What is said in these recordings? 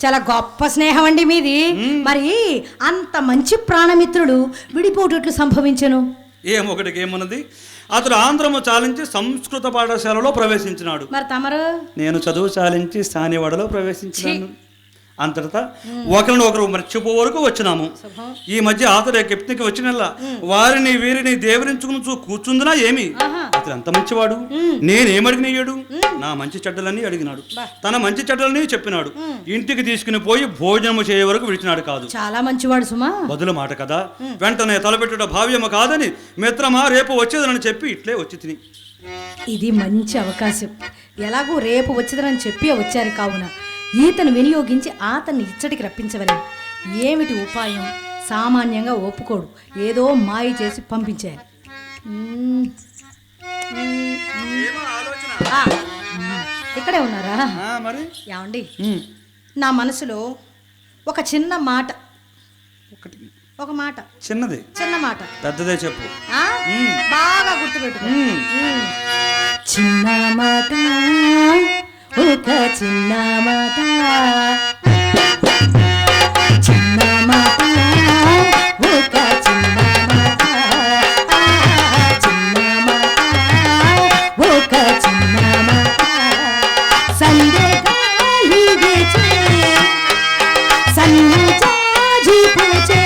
చాలా గొప్ప స్నేహం అండి మీది. మరి అంత మంచి ప్రాణమిత్రుడు విడిపోటట్లు సంభవించను? ఒకటికి ఏమన్నది, అతడు ఆంధ్రము చాలించి సంస్కృత పాఠశాలలో ప్రవేశించినాడు. మరి తమరు? నేను చదువు చాలించి స్థానివాడలో ప్రవేశించినాను. అంతటా ఒకరిని ఒకరు మర్చిపో వరకు వచ్చినాము. ఈ మధ్య అతడు కెప్తికి వచ్చినల్లా వారిని వీరిని దేవరించుకుని కూర్చుందినా ఏమి, అతడు అంత మంచివాడు. నేనేమడిగినయ్యాడు, నా మంచి చెడ్డలన్నీ అడిగినాడు, తన మంచి చెడ్డలని చెప్పినాడు. ఇంటికి తీసుకుని పోయి భోజనము చేయ వరకు విడిచినాడు కాదు. చాలా మంచివాడు సుమా. బదులు మాట కదా, వెంటనే తలపెట్టుట భావ్యము కాదని, మిత్రమా రేపు వచ్చేదనని చెప్పి ఇట్లే వచ్చి తిని. ఇది మంచి అవకాశం. ఎలాగో రేపు వచ్చేదనని చెప్పి వచ్చారు కావున ఈతను వినియోగించి అతన్ని ఇచ్చటికి రప్పించవలేదు. ఏమిటి ఉపాయం? సామాన్యంగా ఒప్పుకోడు, ఏదో మాయ చేసి పంపించారు. ఇక్కడే ఉన్నారా? ఏమండి, నా మనసులో ఒక చిన్న మాట, ఒక మాట, చిన్న మాట, పెద్దదే చెప్పు, బాగా గుర్తుపెట్టుకో. చిన్న మాట, ఒక చిన్న మాట, చిన్న మాట, ఒక చిన్న మాట, చిన్న మాట, ఒక చిన్న మాట, సందేగాలి వేచే సన్నజాజి పూచే,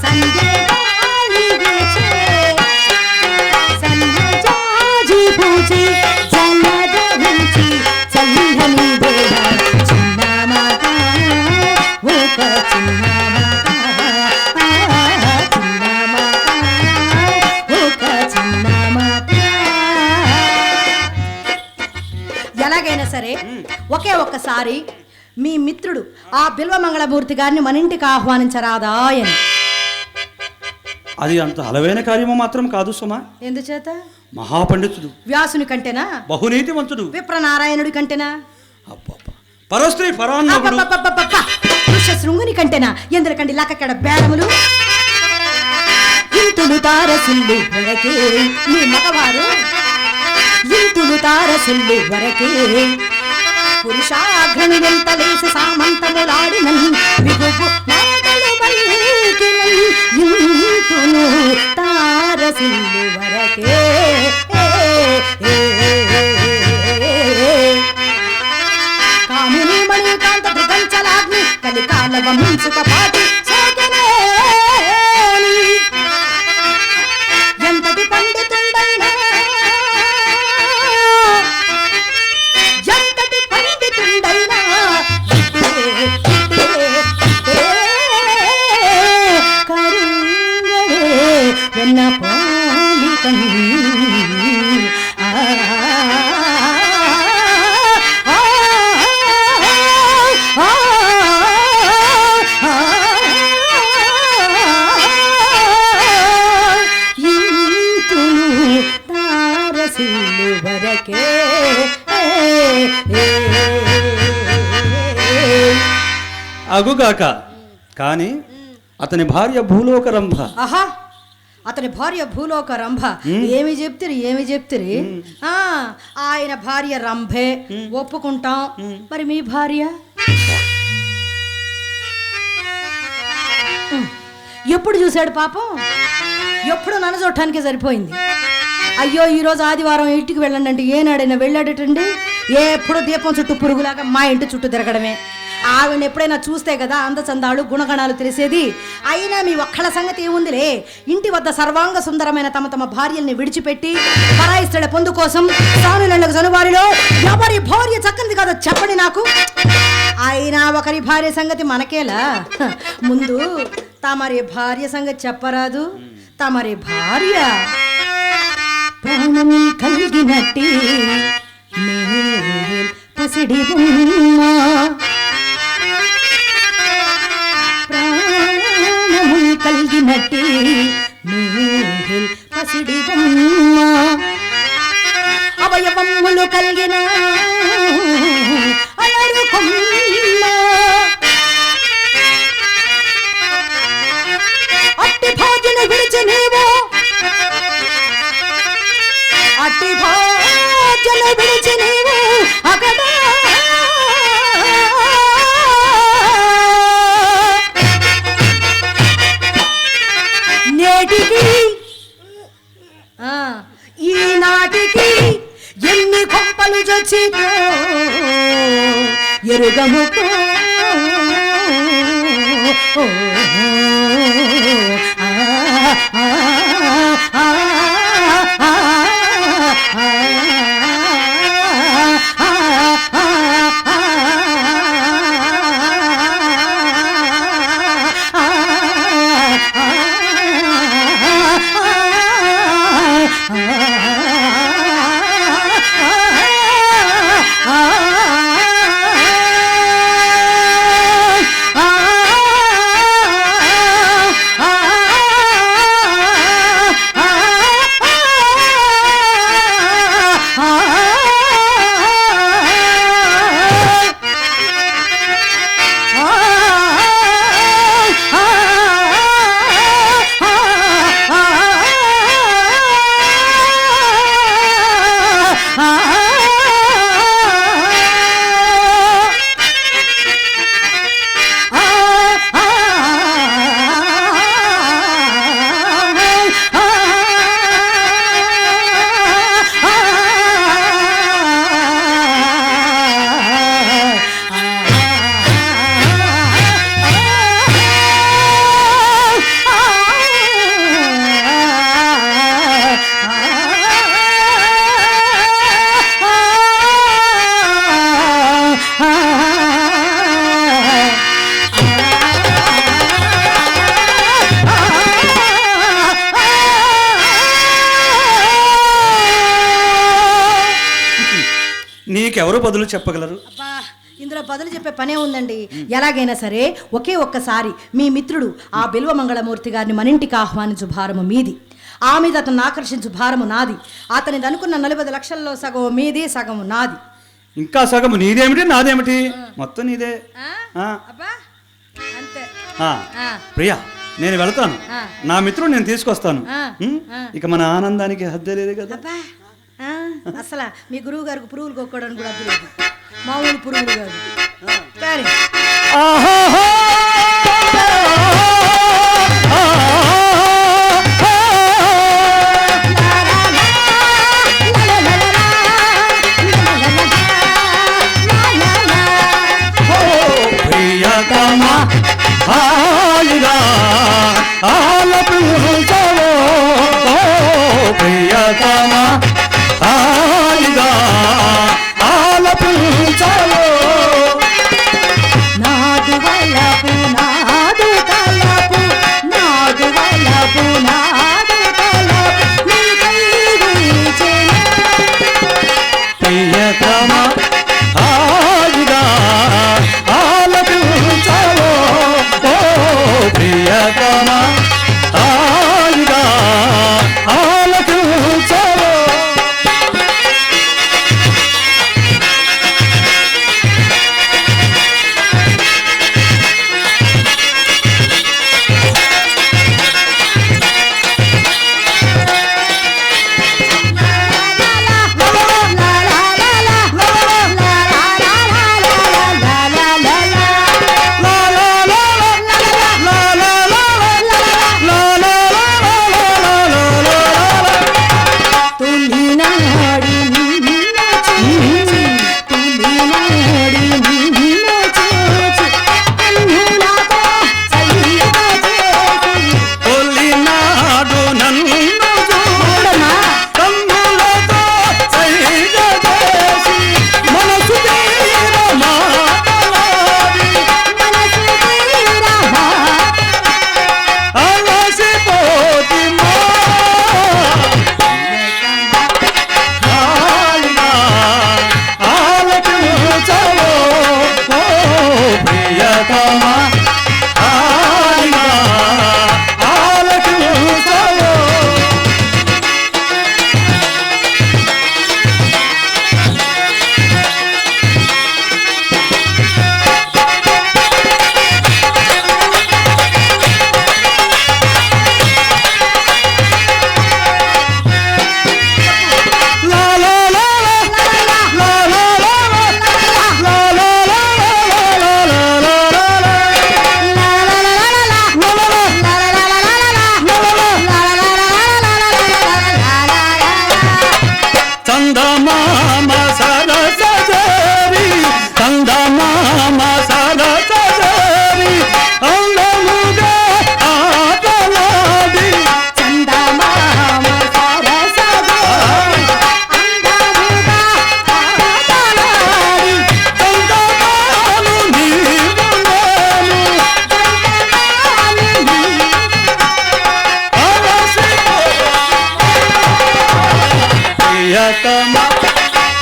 సందేగాలి వేచే సన్నజాజి పూచే, ఎలాగైనా సరే ఒకే ఒక్కసారి మీ మిత్రుడు ఆ బిల్వమంగళమూర్తి గారిని మన ఇంటికి ఆహ్వానించరాదా అని. అది అంత అలవైన కార్యము మాత్రం కాదు సుమా. ఎందుచేత? మహాపండితుడు, వ్యాసుని కంటేనా? బహునీతివంతుడు, విప్రనారాయణుడి కంటేనా? పరస్త్రీ శృంగుని కంటేనా? ఎందుకండి లక్కక్కడ బేడములు ఇంతులు తారసిల్లు వరకే మీ మగవారు, ఇంతులు తారసిల్లు వరకే పురుషాఘ్రని వెంటలేసి సామంతములాడినన్ విగుపు నాగలు పలికినన్ ఇంతులు తారసిల్లు వరకే. కామిని మణికాంత దిగంచలాగ్ని కలికాలవ ముంచుక పాటి ఎంతటి పండితుండైనా, ఎంతటి పండితుండైనా కరుంగడే వెన్న పోలికన్ వరకే. అగుగాక కానీ అతని భార్య భూలోక రంభ. ఆహా, అతని భార్య భూలోక రంభ. ఏమి చెప్తిరి? ఆయన భార్య రంభే, ఒప్పుకుంటాం. మరి మీ భార్య ఎప్పుడు చూశాడు పాపం? ఎప్పుడు నన్ను చూడటానికే సరిపోయింది. అయ్యో ఈరోజు ఆదివారం ఇంటికి వెళ్ళండి అంటే ఏనాడైనా వెళ్ళాడటండి? ఎప్పుడు దీపం చుట్టూ పురుగులాగా మా ఇంటి చుట్టూ తిరగడమే. ఆవిడ ఎప్పుడైనా చూస్తే కదా అందచందాలు గుణగణాలు తెలిసేది. అయినా మీ ఒక్కళ్ళ సంగతి ఏముందిలే, ఇంటి వద్ద సర్వాంగ సుందరమైన తమ తమ భార్యల్ని విడిచిపెట్టి పరాయిస్తడ పొందు కోసం సానులండకు జనువారిలో ఎవరి భార్య చక్కనిది కాదో చెప్పండి నాకు. అయినా ఒకరి భార్య సంగతి మనకేలా, ముందు తమరి భార్య సంగతి చెప్పరాదు. తమరి భార్య ప్రాణం కలిగినట్టి పసిడి బొమ్మ, ప్రాణము కలిగినట్టి పసిడి బొమ్మ, అవయవములు కలిగిన అలరు కొమ్మ, అట్టి భాగ్యను విడిచి నీవు, అట్టి భాగ్యను విడిచి నీవు అగడా ఈనాటికి ఎన్ని కొంపలు చొచ్చితో ఎరుగముకో నీకెవరు బదులు చెప్పగలరు? అబ్బా, ఇందులో బదులు చెప్పే పనే ఉందండి. ఎలాగైనా సరే ఒకే ఒక్కసారి మీ మిత్రుడు ఆ బిల్వమంగళమూర్తి గారిని మన ఇంటికి ఆహ్వానించు భారము మీది, ఆ మీద అతను ఆకర్షించు భారము నాది. అతనిది అనుకున్న 40 లక్షల్లో సగం మీది, సగం నాది. ఇంకా సగం నీదేమిటి నాదేమిటి? మొత్తం నీదే. అబ్బా అంతే. ప్రియా, నేను వెళ్తాను. నా మిత్రుడు నేను తీసుకొస్తాను. ఇక మన ఆనందానికి హద్దే లేదు కదా. అసలు మీ గురువు గారికి పురుగులు కొట్టుకోవడానికి కూడా అర్థం లేదు. మామూలు పురుగులు కాదు. కానీ ప్రియతమా ఆలిగా ఆలకించవో చందమామ సరసరి చందమామ సరసరి అందముగా ఆటలాడి చందమామ సరసరి అందముగా ఆటలాడి చందమాను నీవు నేను ప్రియతమ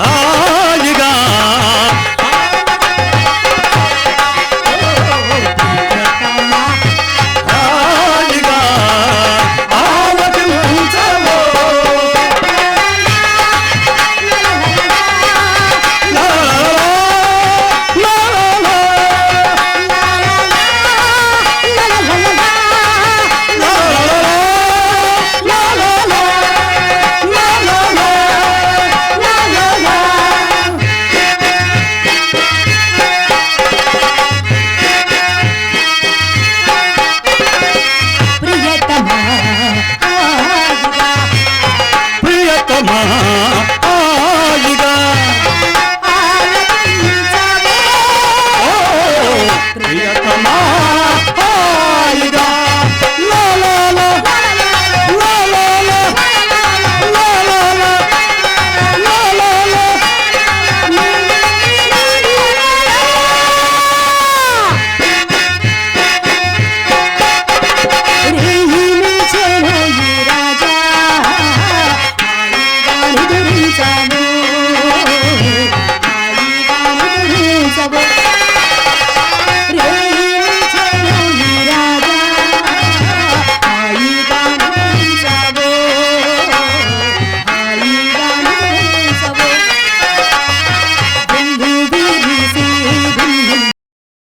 హాయిగా హాయిగా ఆలకించవో లా లా లా ప్రియతమా